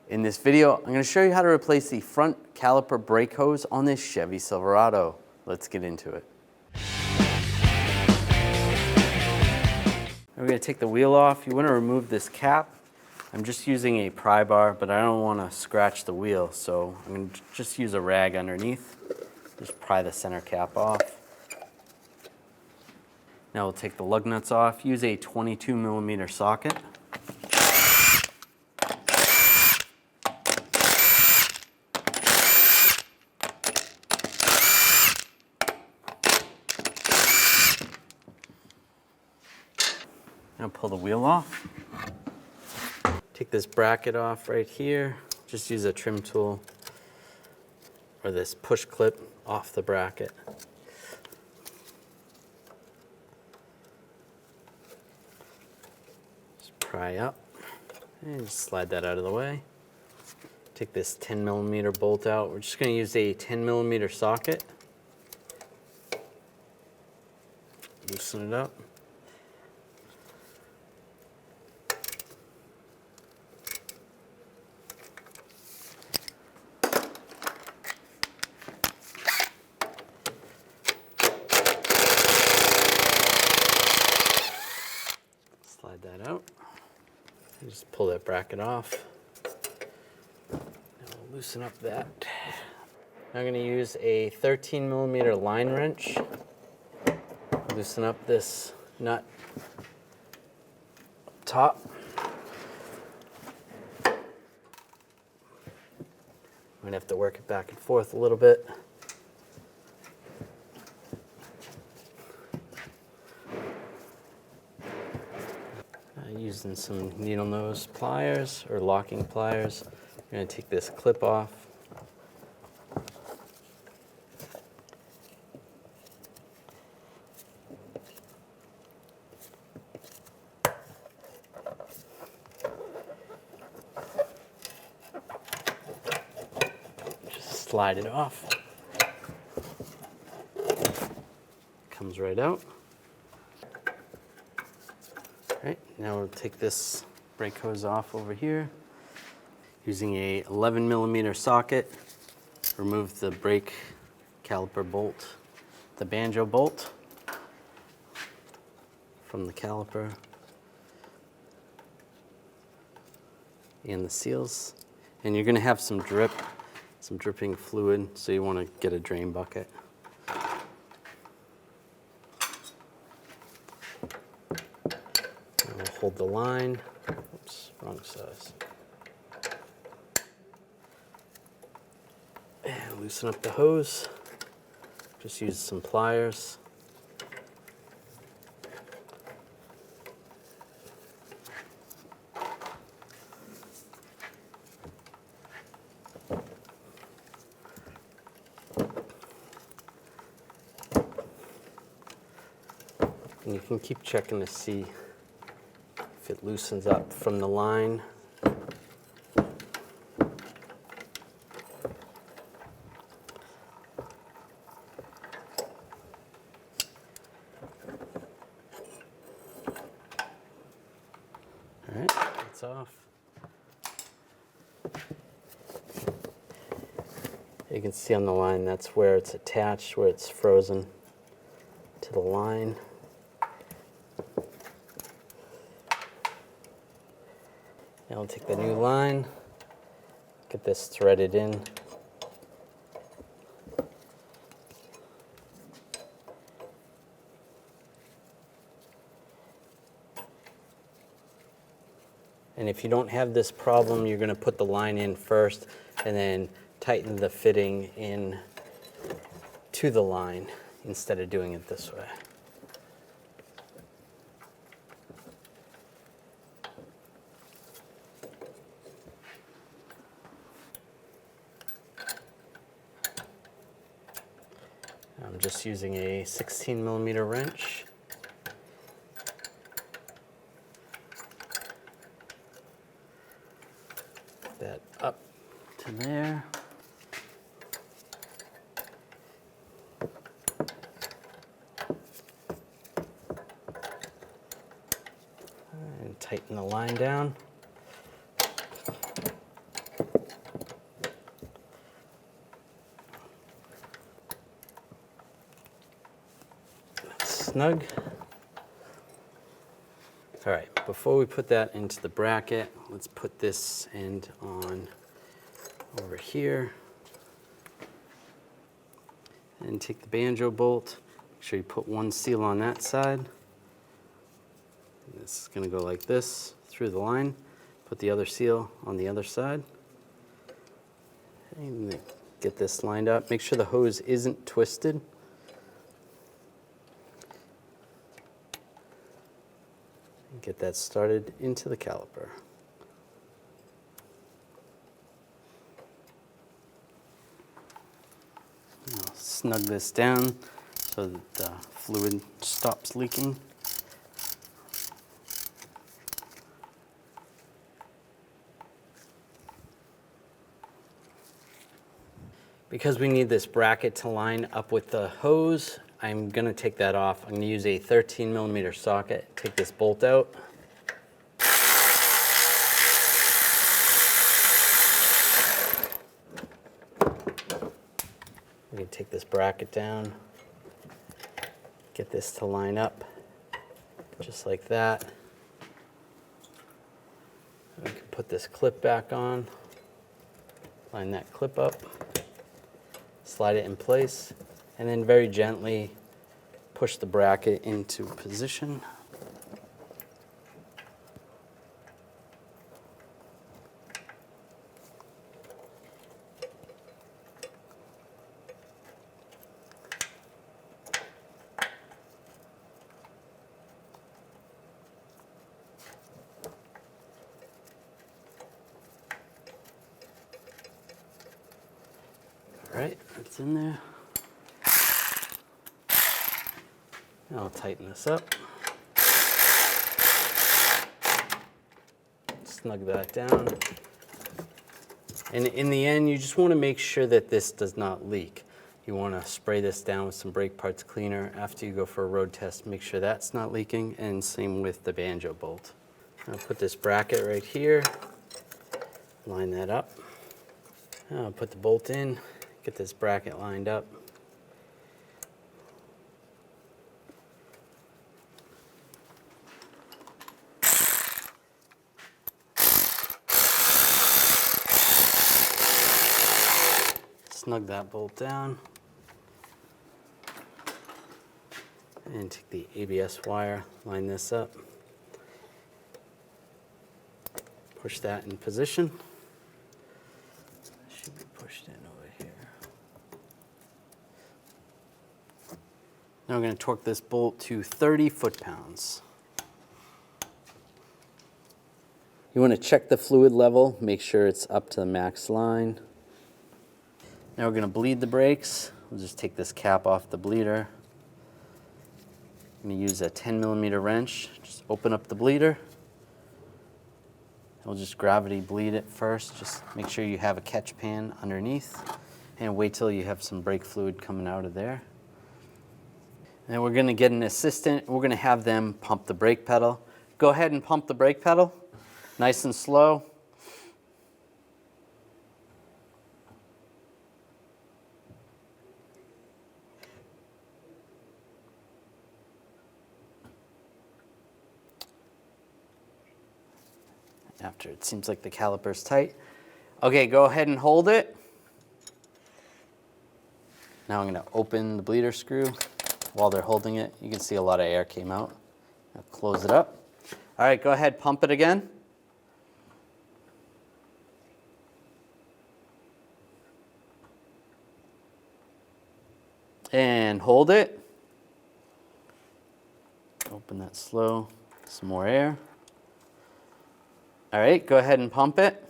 In this video, I'm going to show you how to replace the front caliper brake hose on this Chevy Silverado. Let's get into it. We're going to take the wheel off. You want to remove this cap. I'm just using a pry bar, but I don't want to scratch the wheel, so I'm going to just use a rag underneath. Just pry the center cap off. Now we'll take the lug nuts off. Use a 22mm socket. Now pull the wheel off. Take this bracket off right here. Just use a trim tool or this push clip off the bracket. Just pry up and just slide that out of the way. Take this 10mm bolt out. We're just going to use a 10mm socket. Loosen it up. Slide that out. And just pull that bracket off. Now we'll loosen up that. Now I'm going to use a 13mm line wrench. Loosen up this nut up top. I'm going to have to work it back and forth a little bit. Using some needle nose pliers or locking pliers. I'm going to take this clip off. Just slide it off. Comes right out. Alright, now we'll take this brake hose off over here. Using a 11mm socket, remove the brake caliper bolt, the banjo bolt from the caliper and the seals. And you're going to have some dripping fluid, so you want to get a drain bucket. Hold the line. Oops, wrong size. And loosen up the hose. Just use some pliers. And you can keep checking to see if it loosens up from the line. All right, it's off. You can see on the line, that's where it's attached, where it's frozen to the line. Now we'll take the new line, get this threaded in. And if you don't have this problem, you're going to put the line in first and then tighten the fitting in to the line instead of doing it this way. I'm just using a 16mm wrench. That up to there. And tighten the line down. snug. All right, before we put that into the bracket, let's put this end on over here. And take the banjo bolt. Make sure you put one seal on that side. And this is going to go like this through the line. Put the other seal on the other side. And get this lined up. Make sure the hose isn't twisted. And get that started into the caliper. I'll snug this down so that the fluid stops leaking. Because we need this bracket to line up with the hose, I'm going to take that off. I'm going to use a 13mm socket. Take this bolt out. We can take this bracket down, get this to line up just like that. We can put this clip back on, line that clip up, slide it in place, and then very gently push the bracket into position. All right, it's in there. Now I'll tighten this up. Snug that down. And in the end, you just want to make sure that this does not leak. You want to spray this down with some brake parts cleaner after you go for a road test. Make sure that's not leaking, and same with the banjo bolt. I'll put this bracket right here, line that up. I'll put the bolt in, get this bracket lined up. Snug that bolt down. And take the ABS wire, line this up. Push that in position. Should be pushed in over here. Now we're going to torque this bolt to 30 foot-pounds. You want to check the fluid level, make sure it's up to the max line. Now we're going to bleed the brakes. We'll just take this cap off the bleeder. I'm going to use a 10mm wrench. Just open up the bleeder. We'll just gravity bleed it first. Just make sure you have a catch pan underneath and wait till you have some brake fluid coming out of there. And we're going to get an assistant. We're going to have them pump the brake pedal. Go ahead and pump the brake pedal, nice and slow. After it seems like the caliper's tight. Okay, go ahead and hold it. Now I'm going to open the bleeder screw. While they're holding it, you can see a lot of air came out. Now close it up. All right, go ahead, pump it again. And hold it. Open that slow. Some more air. All right, go ahead and pump it.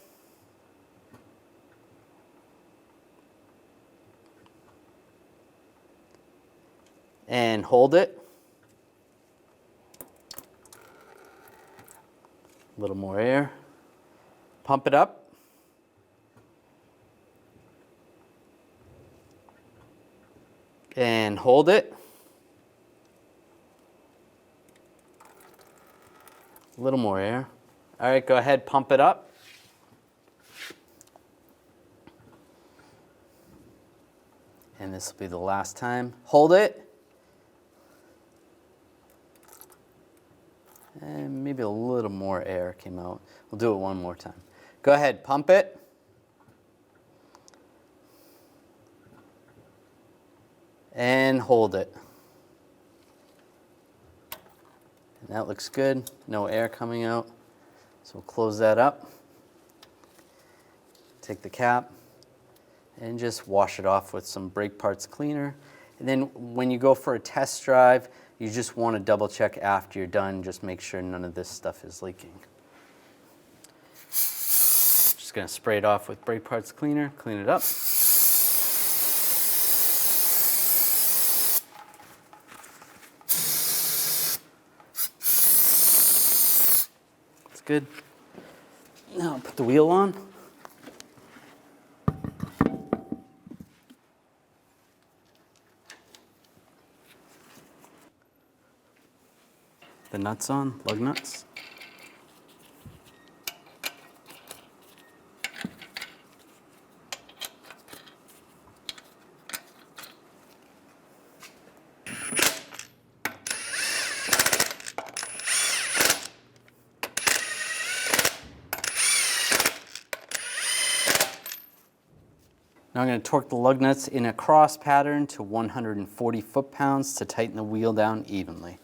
And hold it. A little more air. Pump it up. And hold it. A little more air. All right, go ahead, pump it up. And this will be the last time. Hold it. more air came out. We'll do it one more time. Go ahead, pump it. And hold it. And that looks good. No air coming out. So we'll close that up. Take the cap and just wash it off with some brake parts cleaner. And then when you go for a test drive, you just want to double check after you're done. Just make sure none of this stuff is leaking. Just going to spray it off with brake parts cleaner, clean it up. That's good. Now I'll put the wheel on. The nuts on, lug nuts. Now I'm going to torque the lug nuts in a cross pattern to 140 foot-pounds to tighten the wheel down evenly.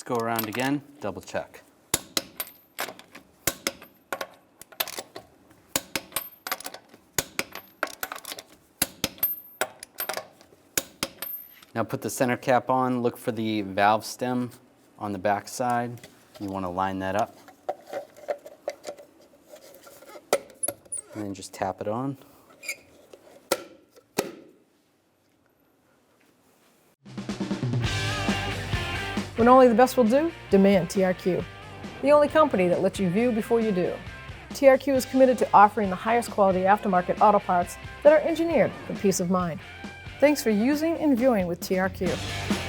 Just go around again, double check. Now put the center cap on, look for the valve stem on the back side. You want to line that up. And then just tap it on. When only the best will do, demand TRQ. The only company that lets you view before you do. TRQ is committed to offering the highest quality aftermarket auto parts that are engineered for peace of mind. Thanks for using and viewing with TRQ.